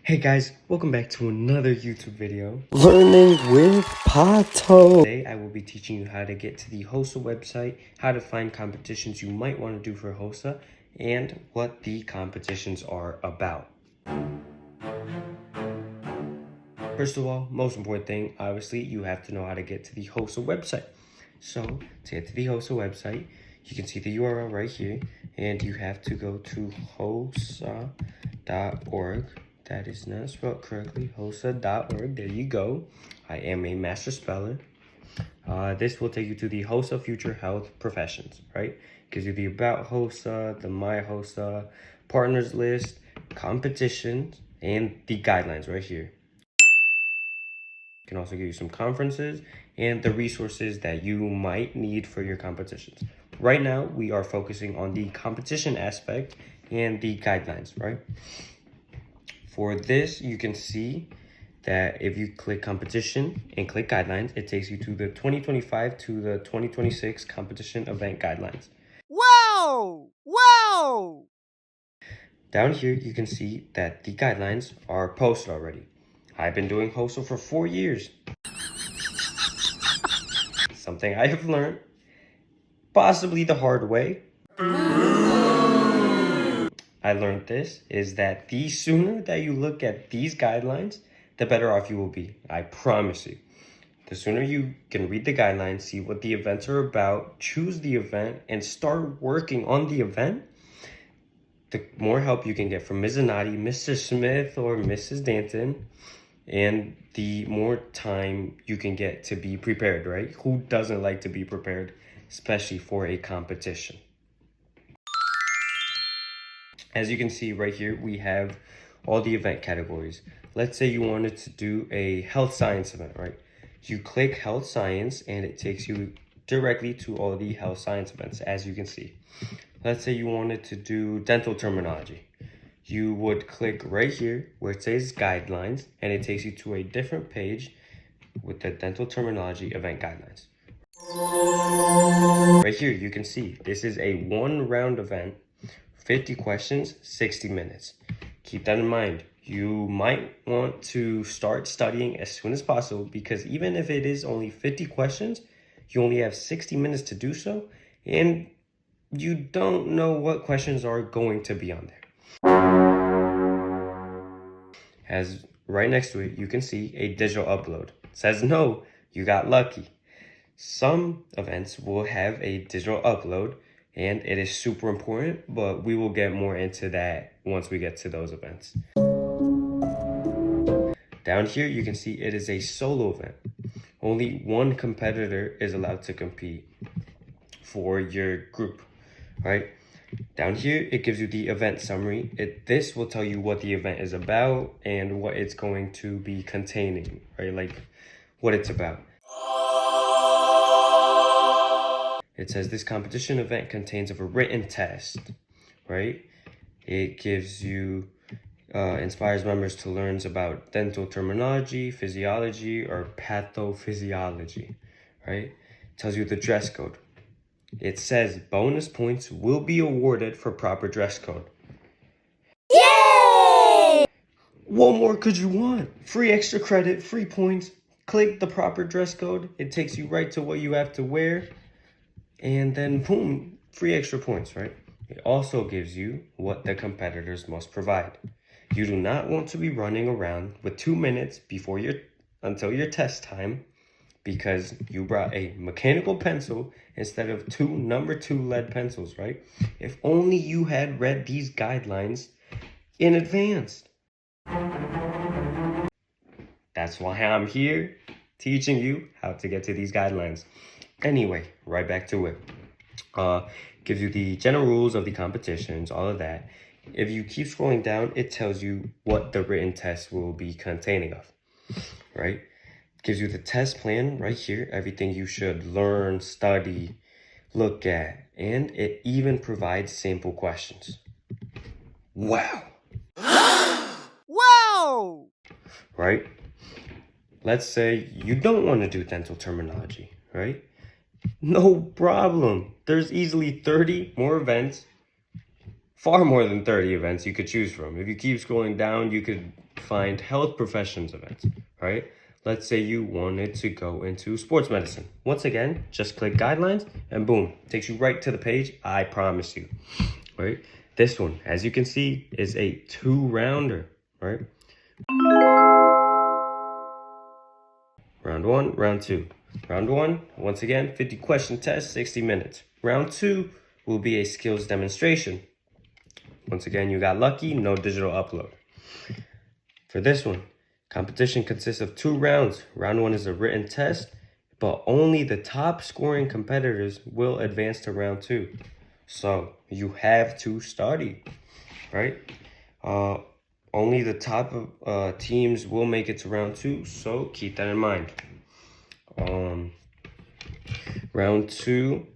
Hey guys, welcome back to another YouTube video. Learning with Pato. Today I will be teaching you how to get to the HOSA website, how to find competitions you might want to do for HOSA, and what the competitions are about. First of all, most important thing, obviously, you have to know how to get to the HOSA website. So, to get to the HOSA website, you can see the URL right here, and you have to go to hosa.org. That is not spelled correctly, hosa.org. There you go. I am a master speller. This will take you to the HOSA Future Health Professions, right? Gives you the About HOSA, the My HOSA, Partners List, competitions, and the guidelines right here. Can also give you some conferences and the resources that you might need for your competitions. Right now, we are focusing on the competition aspect and the guidelines, right? For this, you can see that if you click competition and click guidelines, it takes you to the 2025 to the 2026 competition event guidelines. Wow! Wow! Down here, you can see that the guidelines are posted already. I've been doing HOSA for 4 years. Something I have learned, possibly the hard way. I learned this is that the sooner that you look at these guidelines, the better off you will be. I promise you. The sooner you can read the guidelines, see what the events are about, choose the event, and start working on the event, the more help you can get from Ms. Anati, Mr. Smith, or Mrs. Danton, and the more time you can get to be prepared, right? Who doesn't like to be prepared, especially for a competition? As you can see right here, we have all the event categories. Let's say you wanted to do a health science event, right? You click health science and it takes you directly to all the health science events, as you can see. Let's say you wanted to do dental terminology. You would click right here where it says guidelines and it takes you to a different page with the dental terminology event guidelines. Right here, you can see this is a 1-round event, 50 questions, 60 minutes. Keep that in mind. You might want to start studying as soon as possible because even if it is only 50 questions, you only have 60 minutes to do so, and you don't know what questions are going to be on there. As right next to it, you can see a digital upload. It says no, you got lucky. Some events will have a digital upload, and it is super important, but we will get more into that once we get to those events. Down here, you can see it is a solo event. Only one competitor is allowed to compete for your group, right? Down here, it gives you the event summary. This will tell you what the event is about and what it's going to be containing, right? Like what it's about. It says this competition event contains of a written test, right? It gives you, inspires members to learn about dental terminology, physiology, or pathophysiology, right? It tells you the dress code. It says bonus points will be awarded for proper dress code. Yay! What more could you want? Free extra credit, free points. Click the proper dress code. It takes you right to what you have to wear. And then boom, free extra points, right? It also gives you what the competitors must provide. You do not want to be running around with 2 minutes until your test time because you brought a mechanical pencil instead of 2 number 2 lead pencils, right? If only you had read these guidelines in advance. That's why I'm here teaching you how to get to these guidelines. Anyway, right back to it. Gives you the general rules of the competitions, all of that. If you keep scrolling down, it tells you what the written test will be containing of, right? Gives you the test plan right here, everything you should learn, study, look at, and it even provides sample questions. Wow. Wow! Right? Let's say you don't want to do dental terminology, right? No problem. There's easily 30 more events, far more than 30 events you could choose from. If you keep scrolling down, you could find health professions events, right? Let's say you wanted to go into sports medicine. Once again, just click guidelines and boom, takes you right to the page, I promise you, right? This one, as you can see, is a 2-rounder, right? Round 1, round 2. Round 1, once again, 50 question test, 60 minutes. Round 2 will be a skills demonstration. Once again, you got lucky, no digital upload. For this one, competition consists of 2 rounds. Round 1 is a written test, but only the top scoring competitors will advance to round 2. So you have to study, right? Only the top teams will make it to round 2, so keep that in mind. Round 2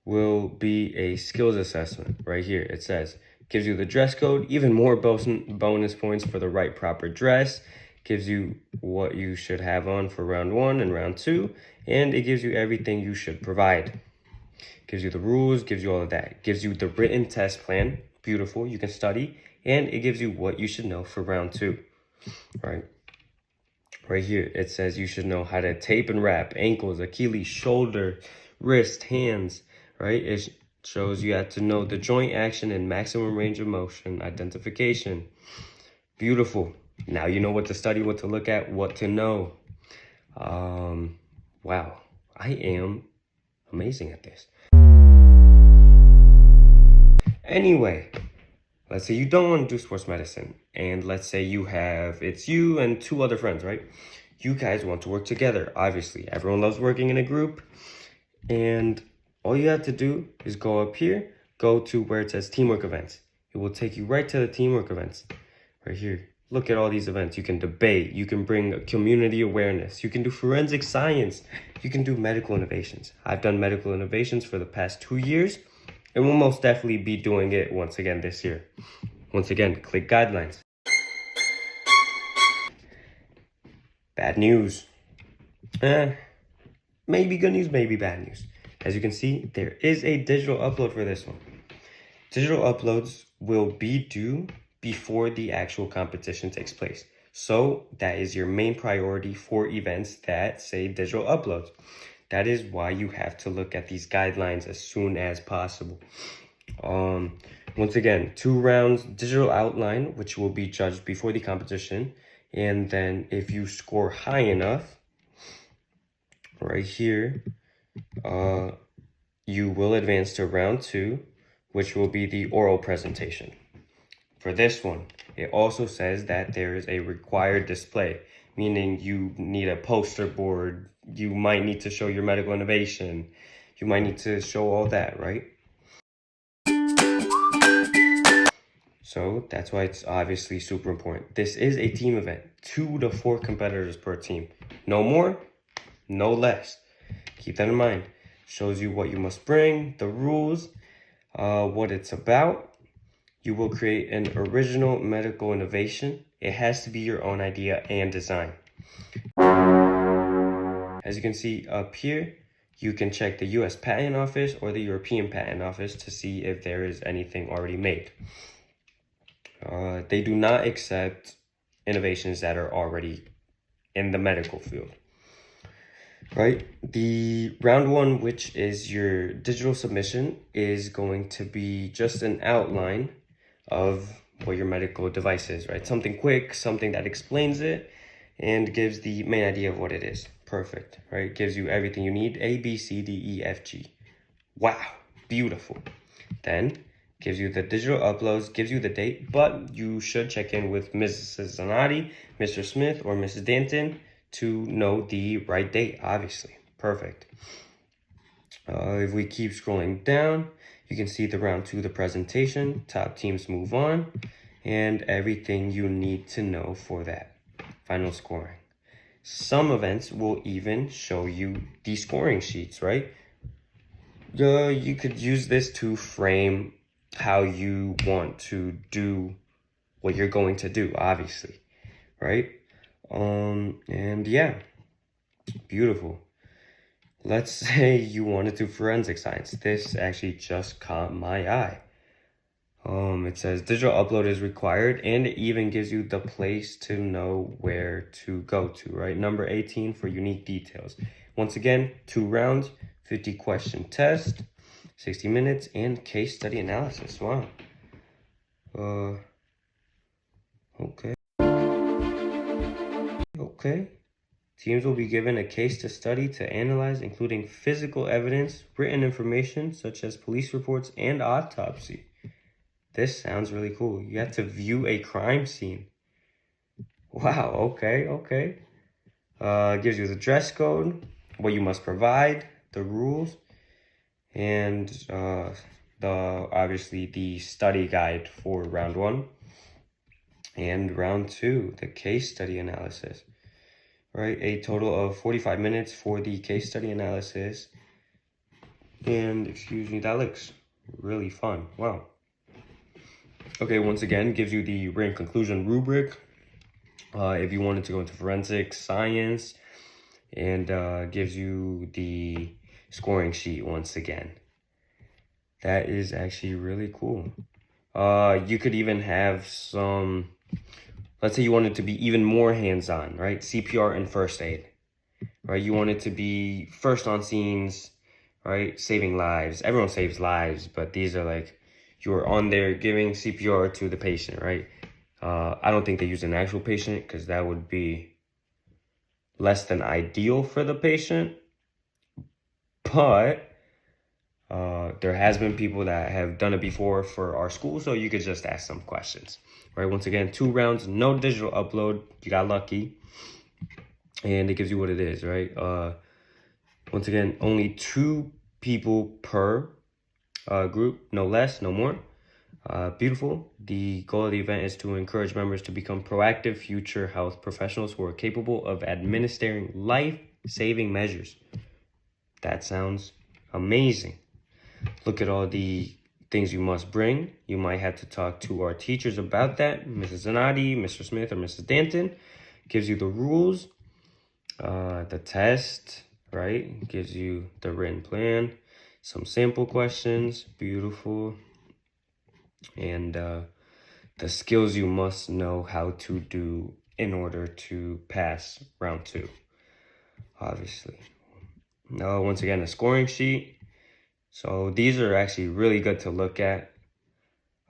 will be a skills assessment. Right here, it says, gives you the dress code, even more bonus points for the right proper dress, gives you what you should have on for round 1 and round 2, and it gives you everything you should provide. Gives you the rules, gives you all of that. Gives you the written test plan, beautiful, you can study, and it gives you what you should know for round 2, right? Right here, it says you should know how to tape and wrap ankles, Achilles, shoulder, wrist, hands, right? It shows you have to know the joint action and maximum range of motion identification. Beautiful. Now you know what to study, what to look at, what to know. Wow, I am amazing at this. Anyway, let's say you don't want to do sports medicine, and let's say it's you and 2 other friends, right? You guys want to work together, obviously. Everyone loves working in a group, and all you have to do is go up here, go to where it says teamwork events. It will take you right to the teamwork events, right here. Look at all these events. You can debate, you can bring community awareness, you can do forensic science, you can do medical innovations. I've done medical innovations for the past 2 years, and we'll most definitely be doing it once again this year. Once again, click guidelines. Bad news. Maybe good news, maybe bad news. As you can see, there is a digital upload for this one. Digital uploads will be due before the actual competition takes place. So that is your main priority for events that say digital uploads. That is why you have to look at these guidelines as soon as possible. Once again, 2 rounds, digital outline, which will be judged before the competition. And then if you score high enough, right here, you will advance to round 2, which will be the oral presentation. For this one, it also says that there is a required display, meaning you need a poster board, you might need to show your medical innovation, you might need to show all that, right? So that's why it's obviously super important. This is a team event, 2 to 4 competitors per team. No more, no less. Keep that in mind. Shows you what you must bring, the rules, what it's about. You will create an original medical innovation. It has to be your own idea and design. As you can see up here, you can check the US Patent Office or the European Patent Office to see if there is anything already made. They do not accept innovations that are already in the medical field. Right? The round 1, which is your digital submission, is going to be just an outline of what your medical device is, right? Something quick, something that explains it and gives the main idea of what it is. Perfect, right? Gives you everything you need, A, B, C, D, E, F, G. Wow, beautiful. Then gives you the digital uploads, gives you the date, but you should check in with Mrs. Zanotti, Mr. Smith, or Mrs. Danton to know the right date, obviously. Perfect. If we keep scrolling down, you can see the round 2, the presentation, top teams move on, and everything you need to know for that. Final scoring. Some events will even show you the scoring sheets, right? You could use this to frame how you want to do what you're going to do, obviously, right? And yeah, beautiful. Let's say you want to do forensic science. This actually just caught my eye. It says digital upload is required, and it even gives you the place to know where to go to, right? Number 18 for unique details. Once again, 2 rounds, 50 question test, 60 minutes, and case study analysis. Wow. Okay. Okay. Teams will be given a case to study to analyze, including physical evidence, written information, such as police reports and autopsy. This sounds really cool. You have to view a crime scene. Wow, okay. Gives you the dress code, what you must provide, the rules, and obviously the study guide for round 1 and round 2, the case study analysis. Right, a total of 45 minutes for the case study analysis. And excuse me, that looks really fun. Wow. Okay, once again, gives you the written conclusion rubric. If you wanted to go into forensic science, and gives you the scoring sheet once again. That is actually really cool. You could even have some, let's say you wanted to be even more hands-on, right? CPR and first aid, right? You want it to be first on scenes, right? Saving lives. Everyone saves lives, but these are like, you're on there giving CPR to the patient, right? I don't think they use an actual patient because that would be less than ideal for the patient. But there has been people that have done it before for our school, so you could just ask some questions, right? Once again, 2 rounds, no digital upload. You got lucky. And it gives you what it is, right? Once again, only 2 people per group, no less, no more. Beautiful. The goal of the event is to encourage members to become proactive future health professionals who are capable of administering life-saving measures. That sounds amazing. Look at all the things you must bring. You might have to talk to our teachers about that. Mrs. Zanatti, Mr. Smith, or Mrs. Danton. Gives you the rules, the test, right? Gives you the written plan, some sample questions. Beautiful. And the skills you must know how to do in order to pass round 2, obviously. Once again, a scoring sheet. So these are actually really good to look at.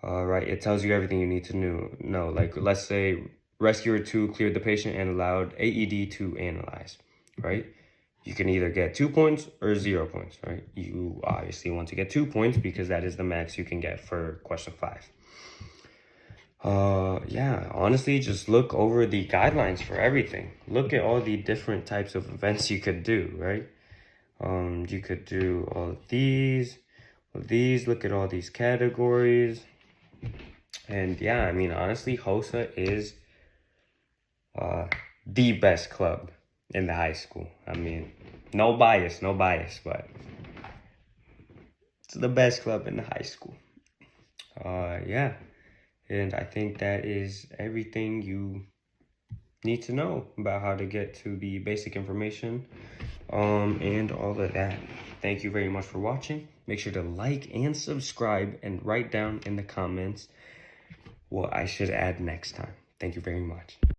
Right, it tells you everything you need to know. Like, let's say rescuer 2 cleared the patient and allowed AED to analyze, right? You can either get 2 points or 0 points, right? You obviously want to get 2 points because that is the max you can get for question 5. Yeah, honestly, just look over the guidelines for everything. Look at all the different types of events you could do, right? You could do all of these, look at all these categories. And yeah, I mean, honestly, HOSA is the best club in the high school. I mean, no bias, but it's the best club in the high school. Yeah. And I think that is everything you need to know about how to get to the basic information and all of that. Thank you very much for watching. Make sure to like and subscribe and write down in the comments what I should add next time. Thank you very much.